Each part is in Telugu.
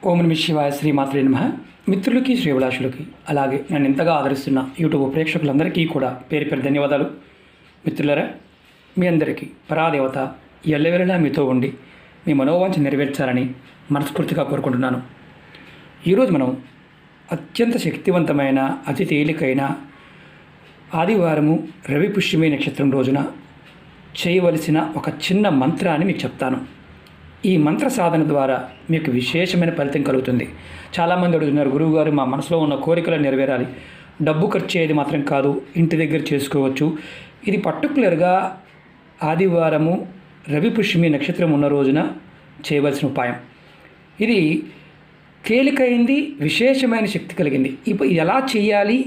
ఓం నమః శివాయ, శ్రీమాత్రే నమః. మిత్రులకి, శ్రేభిలాషులకి, అలాగే నన్ను ఎంతగా ఆదరిస్తున్న యూట్యూబ్ ప్రేక్షకులందరికీ కూడా పేరు పేరు ధన్యవాదాలు. మిత్రులరా, మీ అందరికీ పరాదేవత ఎల్లవేళలా మీతో ఉండి మీ మనోవాంఛ నెరవేర్చాలని మనస్ఫూర్తిగా కోరుకుంటున్నాను. ఈరోజు మనం అత్యంత శక్తివంతమైన, అతి తేలికైన ఆదివారము రవి పుష్యమి నక్షత్రం రోజున చేయవలసిన ఒక చిన్న మంత్రాన్ని మీకు చెప్తాను. ఈ మంత్ర సాధన ద్వారా మీకు విశేషమైన ఫలితం కలుగుతుంది. చాలామంది అడుగుతున్నారు, గురువుగారు మా మనసులో ఉన్న కోరికలు నెరవేరాలి, డబ్బు ఖర్చు అయ్యేది మాత్రం కాదు, ఇంటి దగ్గర చేసుకోవచ్చు. ఇది పర్టికులర్గా ఆదివారము రవి పుష్యమి నక్షత్రం ఉన్న రోజున చేయవలసిన ఉపాయం. ఇది తేలికైంది, విశేషమైన శక్తి కలిగింది. ఇప్పుడు ఎలా చేయాలి,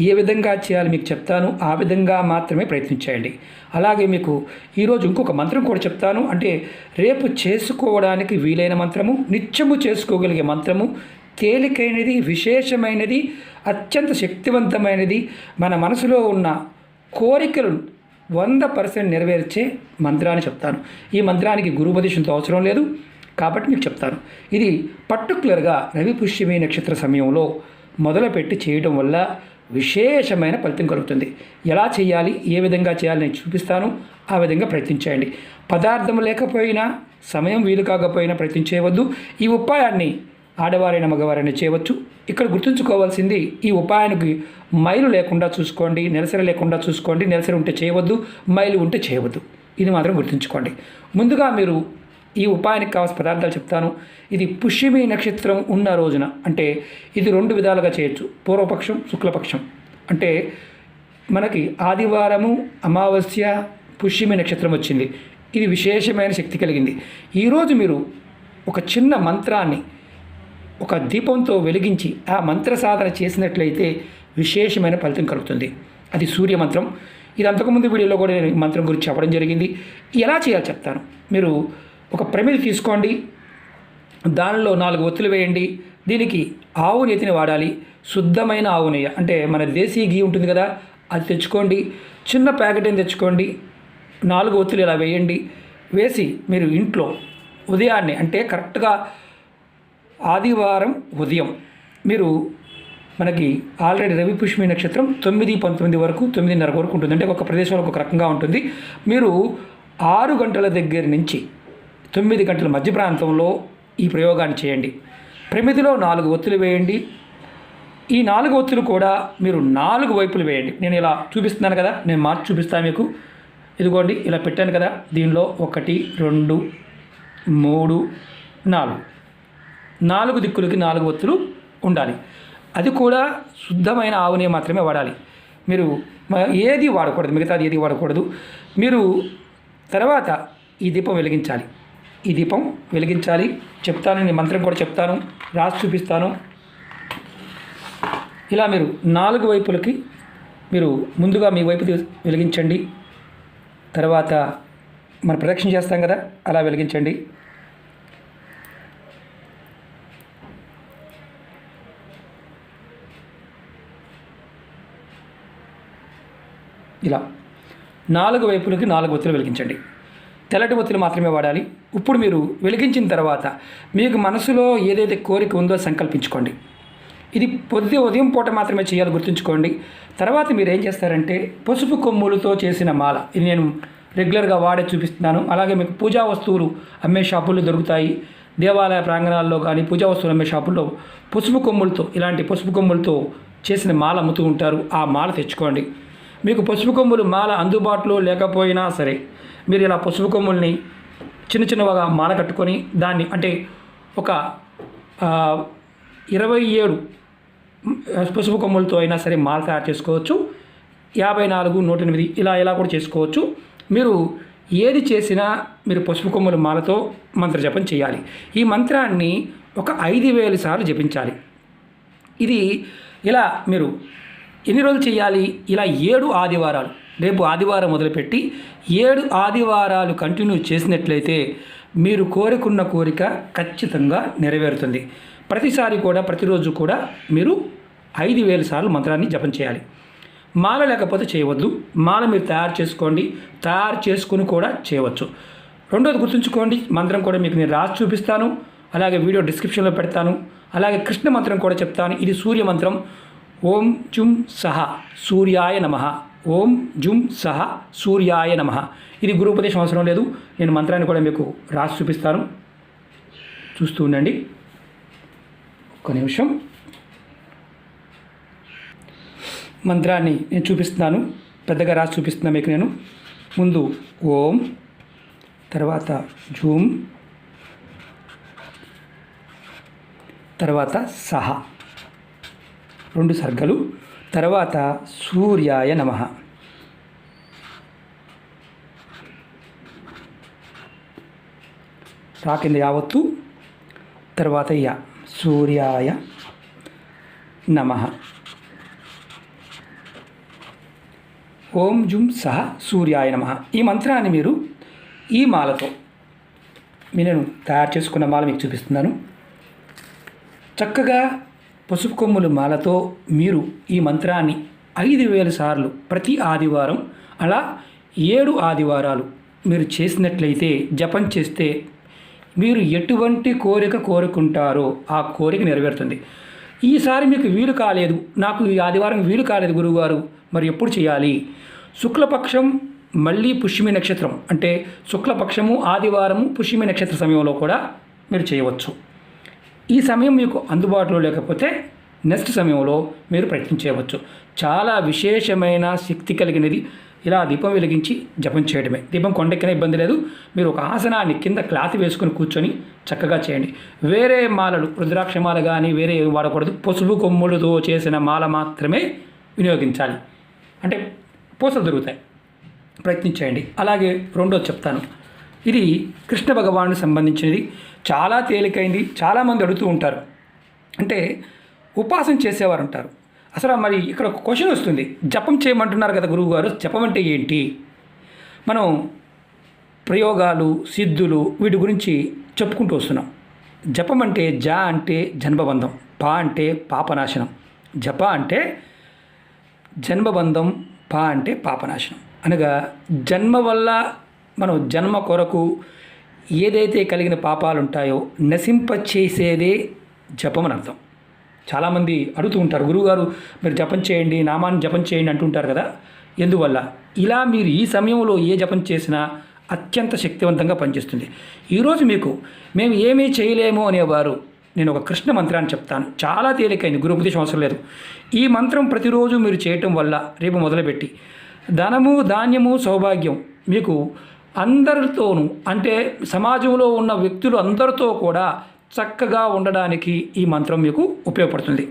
ఏ విధంగా చేయాలి మీకు చెప్తాను. ఆ విధంగా మాత్రమే ప్రయత్నించేయండి. అలాగే మీకు ఈరోజు ఇంకొక మంత్రం కూడా చెప్తాను. అంటే రేపు చేసుకోవడానికి వీలైన మంత్రము, నిత్యము చేసుకోగలిగే మంత్రము, తేలికైనది, విశేషమైనది, అత్యంత శక్తివంతమైనది, మన మనసులో ఉన్న కోరికలు 100% నెరవేర్చే మంత్రాన్ని చెప్తాను. ఈ మంత్రానికి గురుపదేశంతో అవసరం లేదు కాబట్టి మీకు చెప్తాను. ఇది పర్టికులర్గా రవి పుష్యమి నక్షత్ర సమయంలో మొదలుపెట్టి చేయడం వల్ల విశేషమైన ఫలితం కలుగుతుంది. ఎలా చేయాలి, ఏ విధంగా చేయాలి నేను చూపిస్తాను. ఆ విధంగా ప్రయత్నించేయండి. పదార్థం లేకపోయినా, సమయం వీలు కాకపోయినా ప్రయత్నించేయవద్దు. ఈ ఉపాయాన్ని ఆడవారైన మగవారైనా చేయవచ్చు. ఇక్కడ గుర్తుంచుకోవాల్సింది, ఈ ఉపాయానికి మైలు లేకుండా చూసుకోండి, నెలసరి లేకుండా చూసుకోండి. నెలసరి ఉంటే చేయవద్దు, మైలు ఉంటే చేయవద్దు. ఇది మాత్రం గుర్తుంచుకోండి. ముందుగా మీరు ఈ ఉపాయానికి కావాల్సిన పదార్థాలు చెప్తాను. ఇది పుష్యమి నక్షత్రం ఉన్న రోజున, అంటే ఇది 2 విధాలుగా చేయొచ్చు. పూర్వపక్షం, శుక్లపక్షం. అంటే మనకి ఆదివారము, అమావాస్య, పుష్యమి నక్షత్రం వచ్చింది. ఇది విశేషమైన శక్తి కలిగింది. ఈరోజు మీరు ఒక చిన్న మంత్రాన్ని ఒక దీపంతో వెలిగించి ఆ మంత్ర సాధన చేసినట్లయితే విశేషమైన ఫలితం కలుగుతుంది. అది సూర్య మంత్రం. ఇది అంతకుముందు వీడియోలో కూడా నేను మంత్రం గురించి చెప్పడం జరిగింది. ఎలా చేయాలో చెప్తాను. మీరు ఒక ప్రమిది తీసుకోండి, దానిలో 4 ఒత్తులు వేయండి. దీనికి ఆవు నెయ్యిని వాడాలి. శుద్ధమైన ఆవు నెయ్యి, అంటే మన దేశీ గీ ఉంటుంది కదా, అది తెచ్చుకోండి. చిన్న ప్యాకెట్ అని తెచ్చుకోండి. 4 ఒత్తులు ఇలా వేయండి. వేసి మీరు ఇంట్లో ఉదయాన్నే, అంటే కరెక్ట్గా ఆదివారం ఉదయం, మీరు మనకి ఆల్రెడీ రవి పుష్యమి నక్షత్రం 9-19 వరకు, 9:30 వరకు ఉంటుంది. అంటే ఒక ప్రదేశంలో ఒక రకంగా ఉంటుంది. మీరు 6 గంటల దగ్గర నుంచి 9 గంటల మధ్య ప్రాంతంలో ఈ ప్రయోగాన్ని చేయండి. ప్రమిదిలో 4 ఒత్తులు వేయండి. ఈ 4 ఒత్తులు కూడా మీరు 4 వైపులు వేయండి. నేను ఇలా చూపిస్తున్నాను కదా, నేను మార్చి చూపిస్తాను మీకు. ఇదిగోండి, ఇలా పెట్టాను కదా, దీనిలో 1, 2, 3, 4 4 దిక్కులకి 4 ఒత్తులు ఉండాలి. అది కూడా శుద్ధమైన ఆవునే మాత్రమే వాడాలి. మీరు ఏది వాడకూడదు, మిగతాది ఏది వాడకూడదు. మీరు తర్వాత ఈ దీపం వెలిగించాలి. ఈ దీపం వెలిగించాలి. చెప్తాను, నేను మంత్రం కూడా చెప్తాను, రాసి చూపిస్తాను. ఇలా మీరు 4 వైపులకి మీరు ముందుగా మీ వైపు వెలిగించండి. తర్వాత మనం ప్రదక్షిణ చేస్తాం కదా, అలా వెలిగించండి. ఇలా 4 వైపులకి 4 ఒత్తులు వెలిగించండి. తెల్లటి ఒత్తులు మాత్రమే వాడాలి. ఇప్పుడు మీరు వెలిగించిన తర్వాత మీకు మనసులో ఏదైతే కోరిక ఉందో సంకల్పించుకోండి. ఇది ఉదయం పూట మాత్రమే చేయాలి, గుర్తుంచుకోండి. తర్వాత మీరు ఏం చేస్తారంటే, పసుపు కొమ్ములతో చేసిన మాల, ఇది నేను రెగ్యులర్గా వాడే చూపిస్తున్నాను. అలాగే మీకు పూజా వస్తువులు అమ్మే షాపుల్లో దొరుకుతాయి. దేవాలయ ప్రాంగణాల్లో కానీ పూజా వస్తువులు అమ్మే షాపుల్లో పసుపు కొమ్ములతో, ఇలాంటి పసుపు కొమ్ములతో చేసిన మాల అమ్ముతూ ఉంటారు. ఆ మాల తెచ్చుకోండి. మీకు పసుపు కొమ్ములు మాల అందుబాటులో లేకపోయినా సరే, మీరు ఇలా పసుపు కొమ్ముల్ని చిన్నగా మాల కట్టుకొని దాన్ని, అంటే ఒక 27 పసుపు కొమ్ములతో అయినా సరే మాల తయారు చేసుకోవచ్చు. 54, 108 ఇలా కూడా చేసుకోవచ్చు. మీరు ఏది చేసినా మీరు పసుపు కొమ్ముల మాలతో మంత్ర జపం చేయాలి. ఈ మంత్రాన్ని ఒక 5000 సార్లు జపించాలి. ఇది ఇలా మీరు ఎన్ని రోజులు చేయాలి? ఇలా 7 ఆదివారాలు, రేపు ఆదివారం మొదలుపెట్టి 7 ఆదివారాలు కంటిన్యూ చేసినట్లయితే మీరు కోరుకున్న కోరిక ఖచ్చితంగా నెరవేరుతుంది. ప్రతిసారి కూడా, ప్రతిరోజు కూడా మీరు 5000 సార్లు మంత్రాన్ని జపం చేయాలి. మాల లేకపోతే చేయవద్దు. మాల మీరు తయారు చేసుకోండి, తయారు చేసుకుని కూడా చేయవచ్చు. రెండోది గుర్తుంచుకోండి, మంత్రం కూడా మీకు నేను రాసి చూపిస్తాను. అలాగే వీడియో డిస్క్రిప్షన్లో పెడతాను. అలాగే కృష్ణ మంత్రం కూడా చెప్తాను. ఇది సూర్య మంత్రం. ఓం జుం సహ సూర్యాయ నమః. ఓం జుం సహ సూర్యాయ నమః. ఇది గురుపదేశం అవసరం లేదు. నేను మంత్రాన్ని కూడా మీకు రాసి చూపిస్తాను. చూస్తూ ఉండండి. ఒక్క నిమిషం. మంత్రాన్ని నేను చూపిస్తున్నాను. పెద్దగా రాసి చూపిస్తున్నాను మీకు. నేను ముందు ఓం, తర్వాత జూం, తర్వాత సహ 2 సర్గలు, తర్వాత సూర్యాయ నమః. కింద యావత్తు, తర్వాత సూర్యాయ నమః. ఓం జుం సహ సూర్యాయ నమః. ఈ మంత్రాన్ని మీరు ఈ మాలతో, నేను తయారు చేసుకున్న మాల మీకు చూపిస్తున్నాను. చక్కగా పసుపు కొమ్ముల మాలతో మీరు ఈ మంత్రాన్ని 5000 సార్లు ప్రతి ఆదివారం, అలా 7 ఆదివారాలు మీరు చేసినట్లయితే, జపం చేస్తే మీరు ఎటువంటి కోరిక కోరుకుంటారో ఆ కోరిక నెరవేరుతుంది. ఈసారి మీకు వీలు కాలేదు, నాకు ఈ ఆదివారం వీలు కాలేదు గురువుగారు, మరి ఎప్పుడు చేయాలి? శుక్లపక్షం మళ్ళీ పుష్యమి నక్షత్రం, అంటే శుక్లపక్షము ఆదివారము పుష్యమి నక్షత్ర సమయంలో కూడా మీరు చేయవచ్చు. ఈ సమయం మీకు అందుబాటులో లేకపోతే నెక్స్ట్ సమయంలో మీరు ప్రయత్నం చేయవచ్చు. చాలా విశేషమైన శక్తి కలిగినది. ఇలా దీపం వెలిగించి జపం చేయడమే. దీపం కొండెక్కిన ఇబ్బంది లేదు. మీరు ఒక ఆసనాన్ని కింద క్లాత్ వేసుకొని కూర్చొని చక్కగా చేయండి. వేరే మాలలు, రుద్రాక్ష మాల కానీ వేరే వాడకూడదు. పసుపు కొమ్ములతో చేసిన మాల మాత్రమే వినియోగించాలి. అంటే పూసలు దొరుకుతాయి. ప్రయత్నించేయండి. అలాగే రెండోది చెప్తాను. ఇది కృష్ణ భగవానుడికి సంబంధించినది. చాలా తేలికైంది. చాలామంది అడుగుతూ ఉంటారు, అంటే ఉపాసన చేసేవారు ఉంటారు. అసలు మరి ఇక్కడ ఒక క్వశ్చన్ వస్తుంది. జపం చేయమంటున్నారు కదా గురువుగారు, జపం అంటే ఏంటి? మనం ప్రయోగాలు, సిద్ధులు వీటి గురించి చెప్పుకుంటూ వస్తున్నాం. జపం అంటే జ అంటే జన్మబంధం, పా అంటే పాపనాశనం. జప అంటే జన్మబంధం, పా అంటే పాపనాశనం. అనగా జన్మ వల్ల మనం జన్మ కొరకు ఏదైతే కలిగిన పాపాలు ఉంటాయో నశింపచేసేదే జపం అని అర్థం. చాలామంది అడుగుతూ ఉంటారు, గురువుగారు మీరు జపం చేయండి, నామాన్ని జపం చేయండి అంటుంటారు కదా, ఎందువల్ల? ఇలా మీరు ఈ సమయంలో ఏ జపం చేసినా అత్యంత శక్తివంతంగా పనిచేస్తుంది. ఈరోజు మీకు మేము ఏమీ చేయలేము అనేవారు, నేను ఒక కృష్ణ మంత్రాన్ని చెప్తాను. చాలా తేలికైంది, గురుపదేశం అవసరం లేదు. ఈ మంత్రం ప్రతిరోజు మీరు చేయటం వల్ల రేపు మొదలుపెట్టి ధనము, ధాన్యము, సౌభాగ్యం మీకు అందరితోనూ, అంటే సమాజంలో ఉన్న వ్యక్తులు అందరితో కూడా చక్కగా ఉండడానికి ఈ మంత్రం మీకు ఉపయోగపడుతుంది.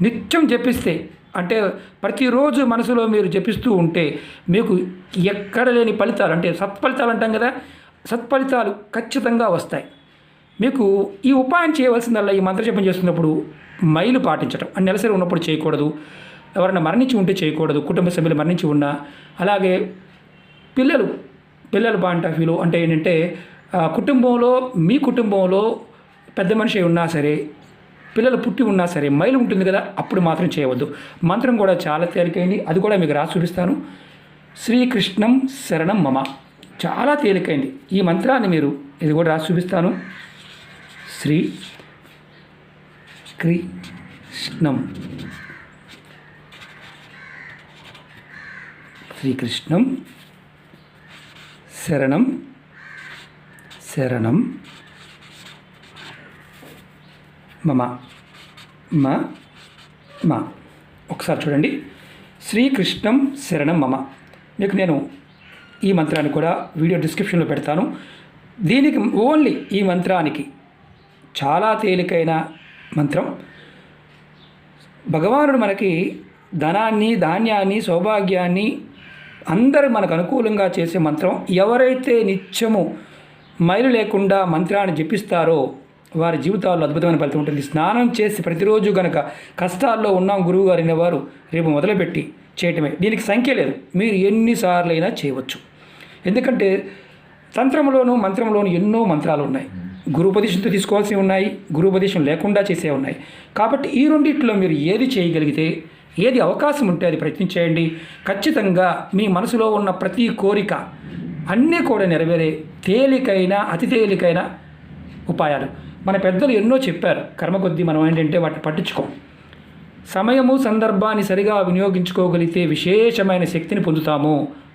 నిత్యం జపిస్తే, అంటే ప్రతిరోజు మనసులో మీరు జపిస్తూ ఉంటే మీకు ఎక్కడ లేని ఫలితాలు, అంటే సత్ఫలితాలు అంటాం కదా, సత్ఫలితాలు ఖచ్చితంగా వస్తాయి. మీకు ఈ ఉపాయం చేయవలసిందల్లా ఈ మంత్ర జపం చేస్తున్నప్పుడు మైలు పాటించడం. నెలసరి ఉన్నప్పుడు చేయకూడదు, ఎవరైనా మరణించి ఉంటే చేయకూడదు, కుటుంబ సభ్యులు మరణించి ఉన్నా. అలాగే పిల్లలు పాయింట్ ఆఫ్ వ్యూలో అంటే ఏంటంటే, కుటుంబంలో మీ కుటుంబంలో పెద్ద మనిషి ఉన్నా సరే, పిల్లలు పుట్టి ఉన్నా సరే మైలు ఉంటుంది కదా, అప్పుడు మాత్రం చేయవద్దు. మంత్రం కూడా చాలా తేలికైంది, అది కూడా మీకు రాసి చూపిస్తాను. శ్రీకృష్ణం శరణం మమ. చాలా తేలికైంది ఈ మంత్రాన్ని, మీరు ఇది కూడా రాసి చూపిస్తాను. శ్రీకృష్ణం శరణం మమ. ఒకసారి చూడండి. శ్రీకృష్ణం శరణం మమ. మీకు నేను ఈ మంత్రాన్ని కూడా వీడియో డిస్క్రిప్షన్లో పెడతాను. దీనికి ఓన్లీ ఈ మంత్రానికి చాలా తేలికైన మంత్రం. భగవానుడు మనకి ధనాన్ని, ధాన్యాన్ని, సౌభాగ్యాన్ని అందరూ మనకు అనుకూలంగా చేసే మంత్రం. ఎవరైతే నిత్యము మైలు లేకుండా మంత్రాన్ని జపిస్తారో వారి జీవితాల్లో అద్భుతమైన ఫలితం ఉంటుంది. స్నానం చేసి ప్రతిరోజు కనుక కష్టాల్లో ఉన్నాం గురువుగారు అనేవారు రేపు మొదలుపెట్టి చేయటమే. దీనికి సంఖ్య లేదు, మీరు ఎన్నిసార్లు అయినా చేయవచ్చు. ఎందుకంటే తంత్రంలోనూ మంత్రంలోనూ ఎన్నో మంత్రాలు ఉన్నాయి. గురుపదేశంతో తీసుకోవాల్సి ఉన్నాయి, గురుపదేశం లేకుండా చేసే ఉన్నాయి. కాబట్టి ఈ రెండిట్లో మీరు ఏది చేయగలిగితే, ఏది అవకాశం ఉంటే అది ప్రయత్నించేయండి. ఖచ్చితంగా మీ మనసులో ఉన్న ప్రతి కోరిక అన్నీ కూడా నెరవేరే తేలికైన, అతి తేలికైన ఉపాయాలు. మన పెద్దలు ఎన్నో చెప్పారు, కర్మ కొద్దీ మనం ఏంటంటే వాటిని పట్టించుకోం. సమయము సందర్భాన్ని సరిగా వినియోగించుకోగలిగితే విశేషమైన శక్తిని పొందుతాము,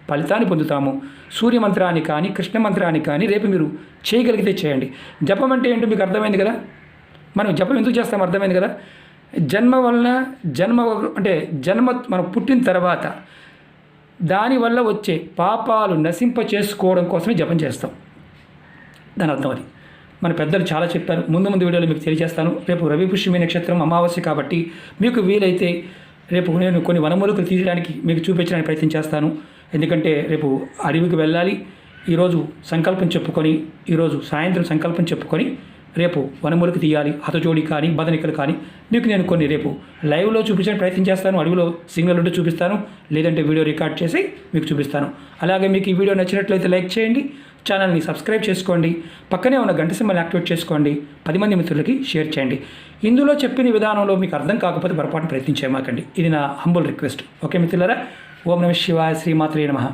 ఫలితాన్ని పొందుతాము. సూర్య మంత్రాన్ని కానీ కృష్ణ మంత్రాన్ని కానీ రేపు మీరు చేయగలిగితే చేయండి. జపం అంటే ఏంటో మీకు అర్థమైంది కదా. మనం జపం ఎందుకు చేస్తాం అర్థమైంది కదా. జన్మ మనం పుట్టిన తర్వాత దానివల్ల వచ్చే పాపాలు నశింప చేసుకోవడం కోసమే జపం చేస్తాం. దాని అర్థం అది. మన పెద్దలు చాలా చెప్పారు. ముందు వీడియోలో మీకు తెలియజేస్తాను. రేపు రవి పుష్యమి నక్షత్రం అమావాస్య కాబట్టి మీకు వీలైతే రేపు నేను కొన్ని వనమూలికలు తీయడానికి మీకు చూపించడానికి ప్రయత్నం చేస్తాను. ఎందుకంటే రేపు అడవికి వెళ్ళాలి. ఈరోజు సంకల్పం చెప్పుకొని, ఈరోజు సాయంత్రం సంకల్పం చెప్పుకొని రేపు వనమూలిక తీయాలి. హతజోడి కానీ బదనికలు కానీ మీకు నేను కొన్ని రేపు లైవ్లో చూపించడానికి ప్రయత్నం చేస్తాను. అడవిలో సిగ్నల్ ఉంటే చూపిస్తాను, లేదంటే వీడియో రికార్డ్ చేసి మీకు చూపిస్తాను. అలాగే మీకు ఈ వీడియో నచ్చినట్లయితే లైక్ చేయండి, ఛానల్ని సబ్స్క్రైబ్ చేసుకోండి, పక్కనే ఉన్న గంట సింబల్ని యాక్టివేట్ చేసుకోండి, 10 మంది మిత్రులకి షేర్ చేయండి. ఇందులో చెప్పిన విధానంలో మీకు అర్థం కాకపోతే పొరపాటు ప్రయత్నించేమాకండి. ఇది నా హంబుల్ రిక్వెస్ట్. ఓకే మిత్రులారా, ఓం నమః శివాయ, శ్రీమాత్రే నమః.